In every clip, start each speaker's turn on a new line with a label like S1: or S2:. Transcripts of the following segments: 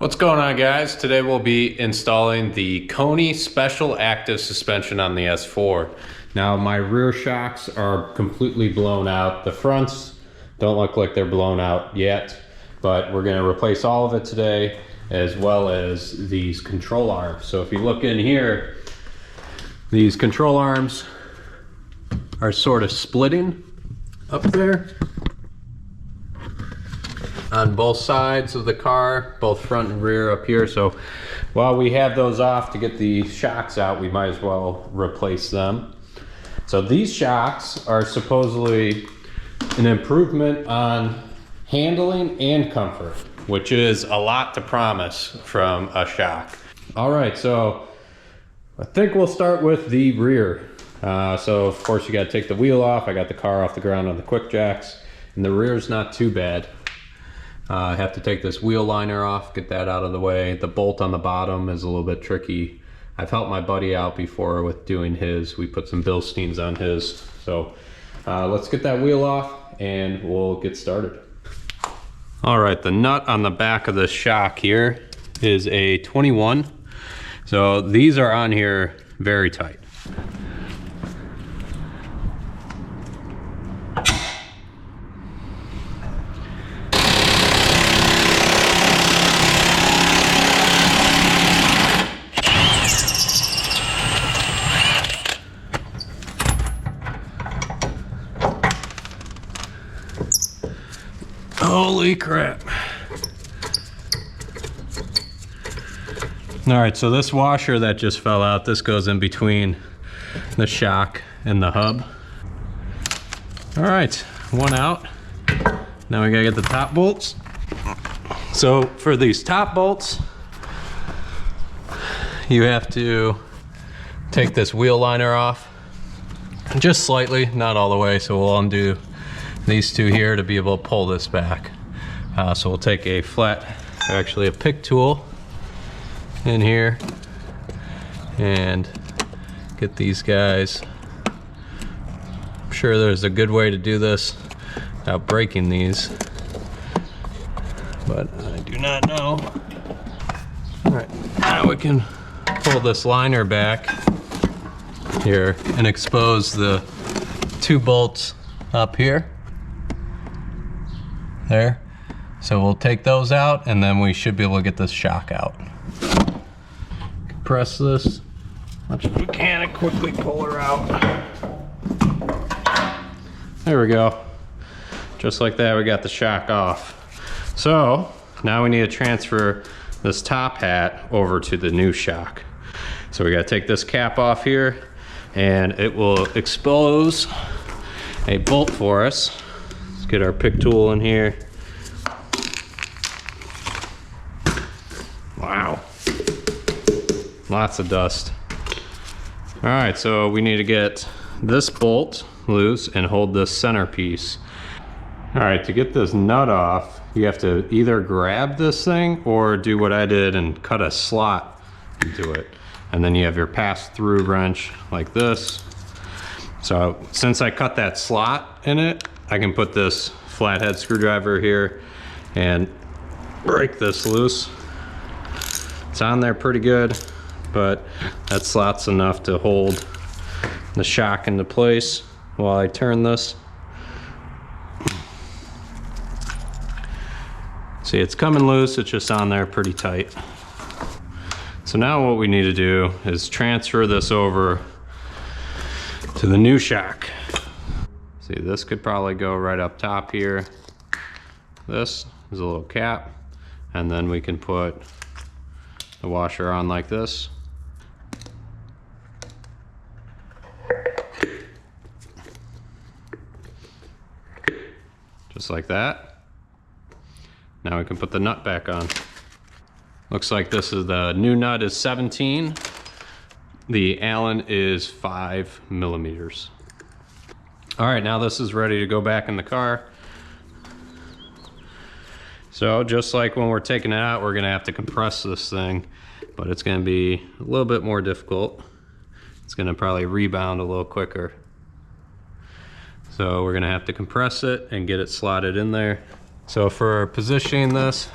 S1: What's going on, guys? Today we'll be installing the Koni Special Active suspension on the S4. Now my rear shocks are completely blown out. The fronts don't look like they're blown out yet, but we're going to replace all of it today, as well as these control arms. So if you look in here, these control arms are sort of splitting up there on both sides of the car, both front and rear up here. So while we have those off to get the shocks out, we might as well replace them. So these shocks are supposedly an improvement on handling and comfort, which is a lot to promise from a shock. All right, so I think we'll start with the rear. So of course you got to take the wheel off. I got the car off the ground on the quick jacks, and the rear is not too bad. I have to take this wheel liner off, get that out of the way. The bolt on the bottom is a little bit tricky. I've helped my buddy out before with doing his. We put some Bilsteins on his. So let's get that wheel off and we'll get started. All right, the nut on the back of the shock here is a 21. So these are on here very tight. Holy crap. All right, so this washer that just fell out, this goes in between the shock and the hub. All right, one out. Now we gotta get the top bolts. So for these top bolts, you have to take this wheel liner off just slightly, not all the way. So we'll undo these two here to be able to pull this back. So we'll take a actually a pick tool in here and get these guys. I'm sure there's a good way to do this without breaking these, but I do not know. All right, now we can pull this liner back here and expose the two bolts up here. There. So we'll take those out and then we should be able to get this shock out. Compress this as much as we can and quickly pull her out. There we go. Just like that, we got the shock off. So now we need to transfer this top hat over to the new shock. So we got to take this cap off here and it will expose a bolt for us. Let's get our pick tool in here. Wow, lots of dust. All right, so we need to get this bolt loose and hold this centerpiece. All right, to get this nut off, you have to either grab this thing or do what I did and cut a slot into it. And then you have your pass-through wrench like this. So since I cut that slot in it, I can put this flathead screwdriver here and break this loose. It's on there pretty good, but that slot's enough to hold the shock into place while I turn this. See, it's coming loose, it's just on there pretty tight. So now what we need to do is transfer this over to the new shock. See, this could probably go right up top here. This is a little cap, and then we can put the washer on like this. Just like that. Now we can put the nut back on. Looks like this is the new nut is 17. The Allen is 5 millimeters. All right, now this is ready to go back in the car. So just like when we're taking it out, we're gonna have to compress this thing, but it's gonna be a little bit more difficult. It's gonna probably rebound a little quicker. So we're gonna have to compress it and get it slotted in there. So for positioning this,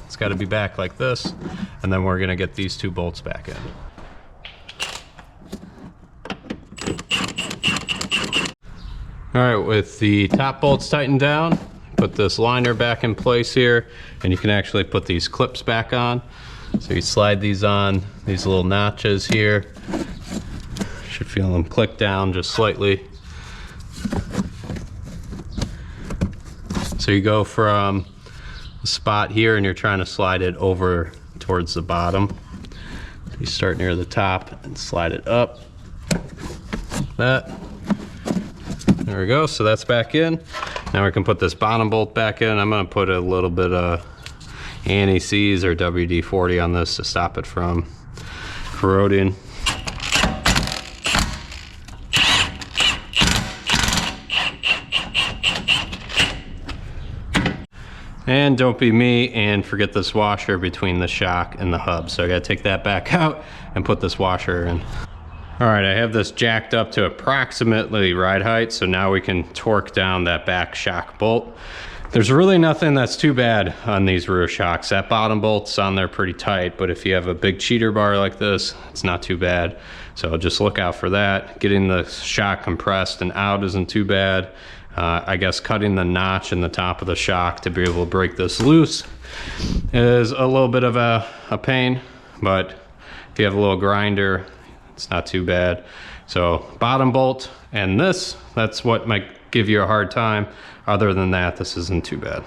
S1: it's got to be back like this, and then we're going to get these 2 bolts back in. All right, with the top bolts tightened down, put this liner back in place here, and you can actually put these clips back on. So you slide these on, these little notches here. Should feel them click down just slightly. So you go from a spot here and you're trying to slide it over towards the bottom. You start near the top and slide it up. Like that. There we go, so that's back in. Now we can put this bottom bolt back in. I'm gonna put a little bit of anti-seize or WD-40 on this to stop it from corroding. And don't be me and forget this washer between the shock and the hub. So I gotta take that back out and put this washer in. All right, I have this jacked up to approximately ride height, so now we can torque down that back shock bolt. There's really nothing that's too bad on these rear shocks. That bottom bolt's on there pretty tight, but if you have a big cheater bar like this, it's not too bad. So just look out for that. Getting the shock compressed and out isn't too bad. I guess cutting the notch in the top of the shock to be able to break this loose is a little bit of a pain, but if you have a little grinder, it's not too bad. So bottom bolt and this, that's what might give you a hard time. Other than that, this isn't too bad.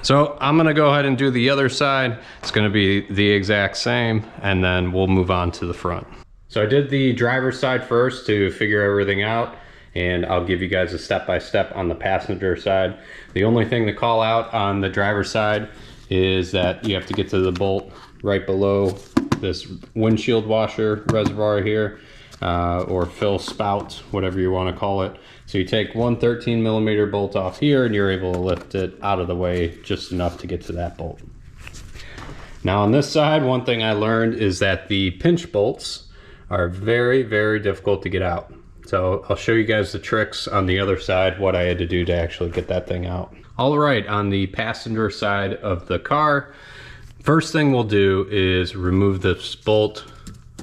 S1: So I'm gonna go ahead and do the other side. It's gonna be the exact same, and then we'll move on to the front. So I did the driver's side first to figure everything out, and I'll give you guys a step-by-step on the passenger side. The only thing to call out on the driver's side is that you have to get to the bolt right below this windshield washer reservoir here, or fill spout, whatever you want to call it. So you take one 13mm bolt off here and you're able to lift it out of the way just enough to get to that bolt. Now on this side, one thing I learned is that the pinch bolts are very, very difficult to get out. So I'll show you guys the tricks on the other side, what I had to do to actually get that thing out. All right, on the passenger side of the car, first thing we'll do is remove this bolt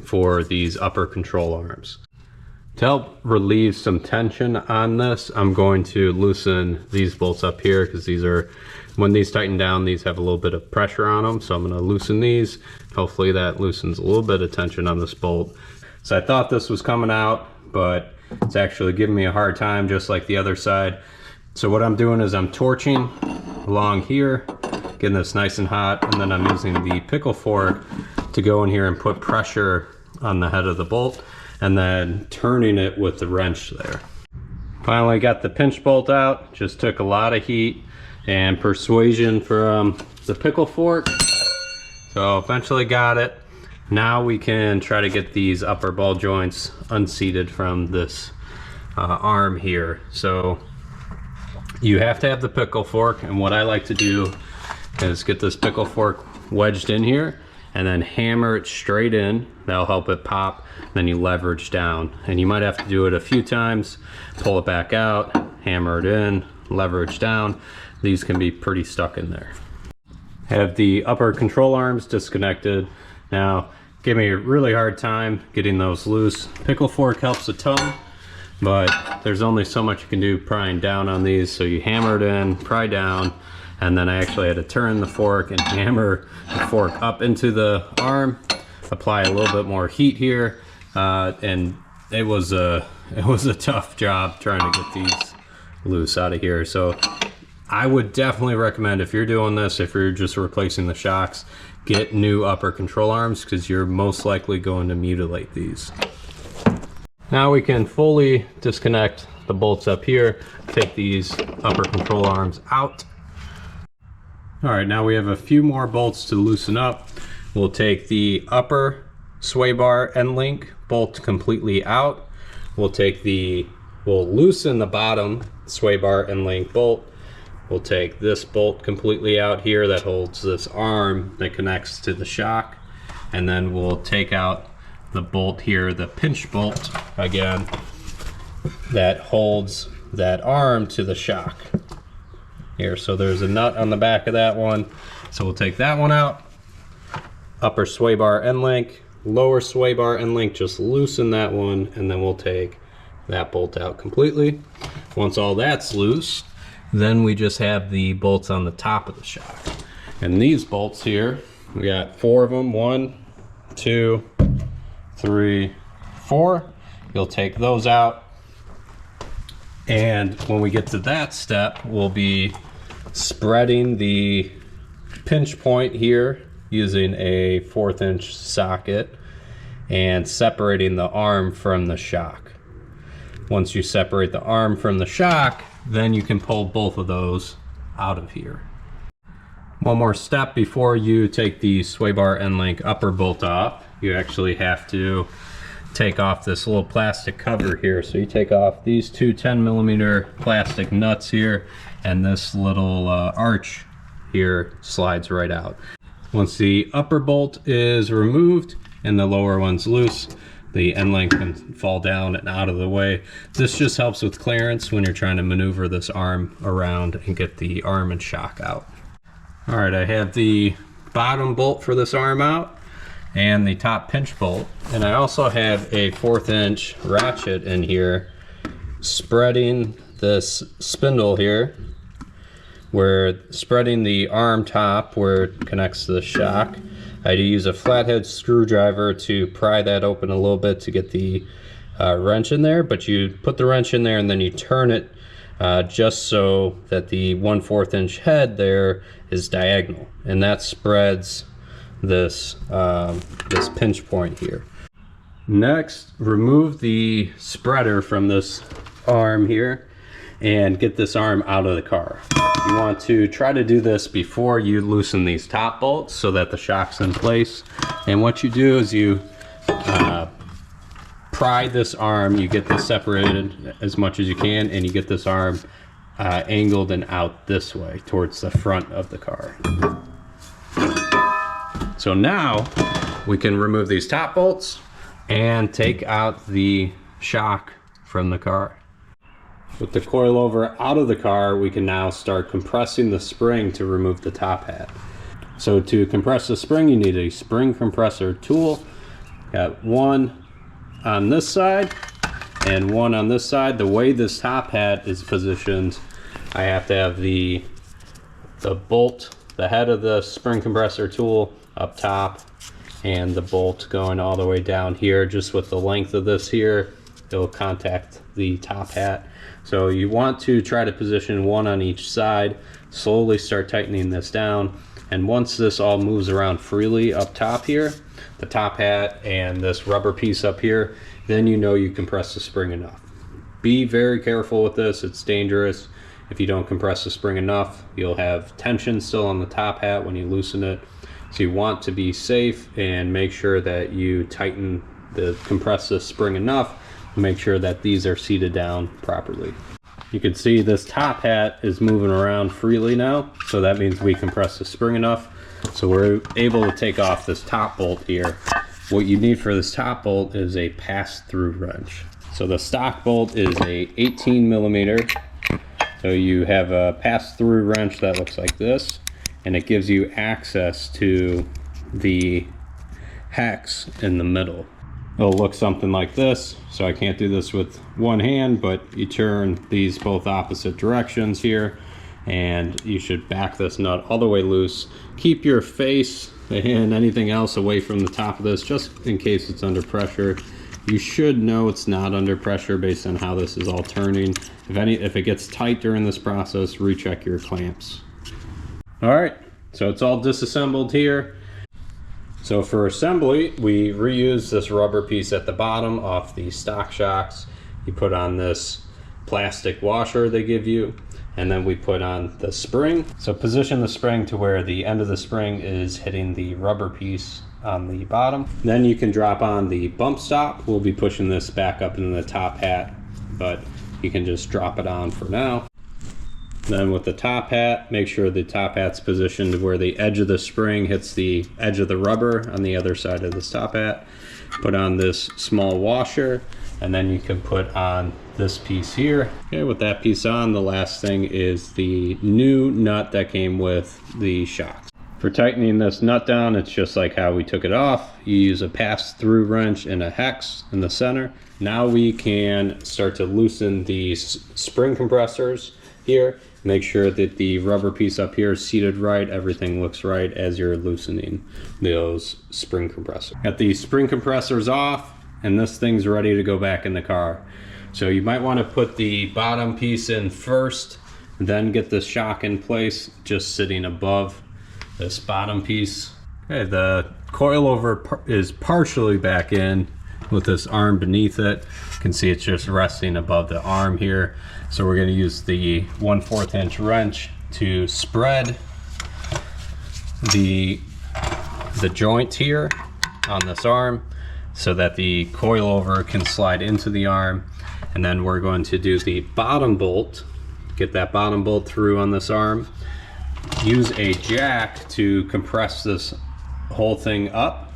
S1: for these upper control arms. To help relieve some tension on this, I'm going to loosen these bolts up here because these are, when these tighten down, these have a little bit of pressure on them. So I'm going to loosen these. Hopefully that loosens a little bit of tension on this bolt. So I thought this was coming out, but it's actually giving me a hard time just like the other side. So what I'm doing is I'm torching along here, getting this nice and hot, and then I'm using the pickle fork to go in here and put pressure on the head of the bolt and then turning it with the wrench there. Finally got the pinch bolt out. Just took a lot of heat and persuasion from the pickle fork. So eventually got it. Now we can try to get these upper ball joints unseated from this arm here. So you have to have the pickle fork, and what I like to do is get this pickle fork wedged in here and then hammer it straight in. That'll help it pop. Then you leverage down, and you might have to do it a few times. Pull it back out, hammer it in, leverage down. These can be pretty stuck in there. Have the upper control arms disconnected. Now, gave me a really hard time getting those loose. Pickle fork helps a ton, but there's only so much you can do prying down on these. So you hammer it in, pry down, and then I actually had to turn the fork and hammer the fork up into the arm, apply a little bit more heat here, and it was a tough job trying to get these loose out of here. So I would definitely recommend, if you're doing this, if you're just replacing the shocks, get new upper control arms because you're most likely going to mutilate these. Now we can fully disconnect the bolts up here, take these upper control arms out. All right, now we have a few more bolts to loosen up. We'll take the upper sway bar end link bolt completely out. We'll loosen the bottom sway bar end link bolt. We'll take this bolt completely out here that holds this arm that connects to the shock. And then we'll take out the bolt here, the pinch bolt again, that holds that arm to the shock. here. So there's a nut on the back of that one. So we'll take that one out. Upper sway bar end link, lower sway bar end link, just loosen that one, and then we'll take that bolt out completely. Once all that's loose, then we just have the bolts on the top of the shock. And these bolts here, we got 4 of them. 1, 2, 3, 4. You'll take those out. And when we get to that step, we'll be spreading the pinch point here using a 1/4 inch socket and separating the arm from the shock. Once you separate the arm from the shock, then you can pull both of those out of here. One more step before you take the sway bar end link upper bolt off. You actually have to take off this little plastic cover here. So you take off these two 10mm plastic nuts here, and this little arch here slides right out. Once the upper bolt is removed and the lower one's loose, the end link can fall down and out of the way. This just helps with clearance when you're trying to maneuver this arm around and get the arm and shock out. All right, I have the bottom bolt for this arm out and the top pinch bolt. And I also have a 1/4 inch ratchet in here, spreading this spindle here. We're spreading the arm top where it connects to the shock. I use a flathead screwdriver to pry that open a little bit to get the wrench in there, but you put the wrench in there and then you turn it just so that the 1/4 inch head there is diagonal, and that spreads this this pinch point here. Next, remove the spreader from this arm here and get this arm out of the car. You want to try to do this before you loosen these top bolts so that the shock's in place. And what you do is you pry this arm, you get this separated as much as you can, and you get this arm angled and out this way towards the front of the car. So now we can remove these top bolts and take out the shock from the car. With the coilover out of the car, we can now start compressing the spring to remove the top hat. So to compress the spring, you need a spring compressor tool. Got one on this side and one on this side. The way this top hat is positioned, I have to have the bolt, the head of the spring compressor tool up top, and the bolt going all the way down here. Just with the length of this here, it'll contact the top hat. So you want to try to position one on each side, slowly start tightening this down, and once this all moves around freely up top here, the top hat and this rubber piece up here, then you know you compress the spring enough. Be very careful with this, it's dangerous. If you don't compress the spring enough, you'll have tension still on the top hat when you loosen it. So you want to be safe and make sure that you compress the spring enough. Make sure that these are seated down properly. You can see this top hat is moving around freely now, so that means we compress the spring enough. So we're able to take off this top bolt here. What you need for this top bolt is a pass-through wrench. So the stock bolt is a 18mm. So you have a pass-through wrench that looks like this, and it gives you access to the hex in the middle. It'll look something like this. So I can't do this with one hand, but you turn these both opposite directions here, and you should back this nut all the way loose. Keep your face and anything else away from the top of this, just in case it's under pressure. You should know it's not under pressure based on how this is all turning. If it gets tight during this process, recheck your clamps. All right, so it's all disassembled here. So for assembly, we reuse this rubber piece at the bottom off the stock shocks. You put on this plastic washer they give you, and then we put on the spring. So position the spring to where the end of the spring is hitting the rubber piece on the bottom. Then you can drop on the bump stop. We'll be pushing this back up into the top hat, but you can just drop it on for now. Then with the top hat, make sure the top hat's positioned where the edge of the spring hits the edge of the rubber on the other side of this top hat. Put on this small washer, and then you can put on this piece here. Okay, with that piece on, the last thing is the new nut that came with the shocks. For tightening this nut down, it's just like how we took it off. You use a pass-through wrench and a hex in the center. Now we can start to loosen these spring compressors here. Make sure that the rubber piece up here is seated right, everything looks right as you're loosening those spring compressors. Got the spring compressors off, and this thing's ready to go back in the car. So you might want to put the bottom piece in first, then get the shock in place, just sitting above this bottom piece. Okay, the coilover is partially back in with this arm beneath it. You can see it's just resting above the arm here. So we're going to use the 1/4 inch wrench to spread the joint here on this arm so that the coilover can slide into the arm. And then we're going to do the bottom bolt, get that bottom bolt through on this arm. Use a jack to compress this whole thing up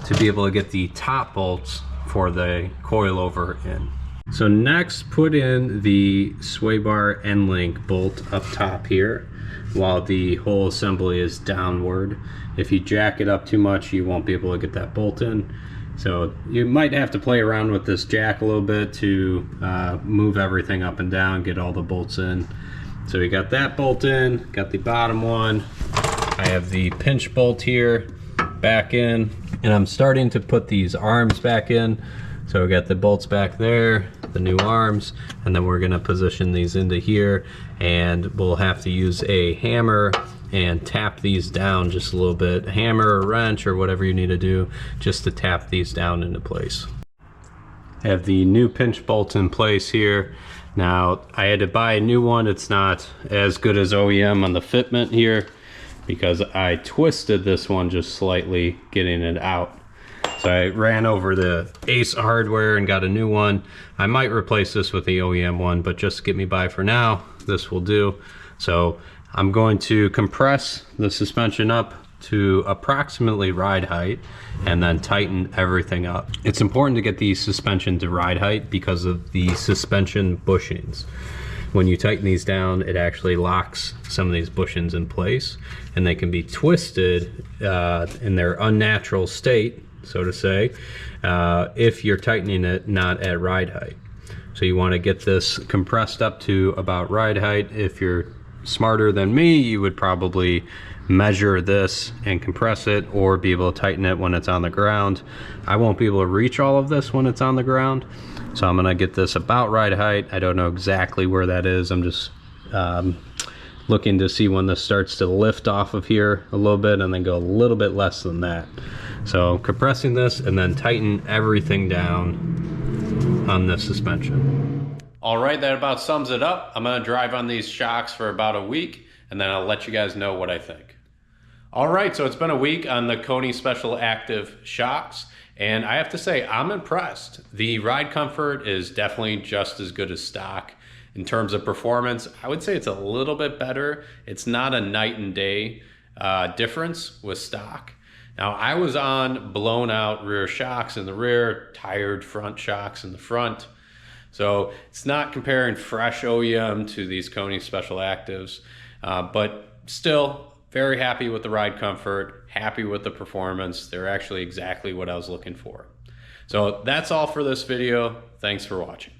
S1: to be able to get the top bolts for the coilover in. So next, put in the sway bar end link bolt up top here while the whole assembly is downward. If you jack it up too much, you won't be able to get that bolt in. So you might have to play around with this jack a little bit to move everything up and down, get all the bolts in. So we got that bolt in, got the bottom one. I have the pinch bolt here back in, and I'm starting to put these arms back in. So we got the bolts back there, the new arms, and then we're gonna position these into here, and we'll have to use a hammer and tap these down just a little bit. Hammer or wrench or whatever you need to do just to tap these down into place. I have the new pinch bolts in place here. Now, I had to buy a new one. It's not as good as OEM on the fitment here because I twisted this one just slightly getting it out. So I ran over the Ace hardware and got a new one. I might replace this with the OEM one, but just to get me by for now, this will do. So I'm going to compress the suspension up to approximately ride height and then tighten everything up. It's important to get the suspension to ride height because of the suspension bushings. When you tighten these down, it actually locks some of these bushings in place, and they can be twisted in their unnatural state, so to say, if you're tightening it not at ride height. So you want to get this compressed up to about ride height. If you're smarter than me, you would probably measure this and compress it, or be able to tighten it when it's on the ground. I won't be able to reach all of this when it's on the ground, so I'm gonna get this about ride height. I don't know exactly where that is. I'm just looking to see when this starts to lift off of here a little bit and then go a little bit less than that. So compressing this and then tighten everything down on this suspension. All right, that about sums it up. I'm gonna drive on these shocks for about a week, and then I'll let you guys know what I think. All right, so it's been a week on the Koni Special Active shocks, and I have to say, I'm impressed. The ride comfort is definitely just as good as stock. In terms of performance, I would say it's a little bit better. It's not a night and day difference with stock. Now, I was on blown out rear shocks in the rear, tired front shocks in the front. So it's not comparing fresh OEM to these Koni Special Actives, but still very happy with the ride comfort, happy with the performance. They're actually exactly what I was looking for. So that's all for this video. Thanks for watching.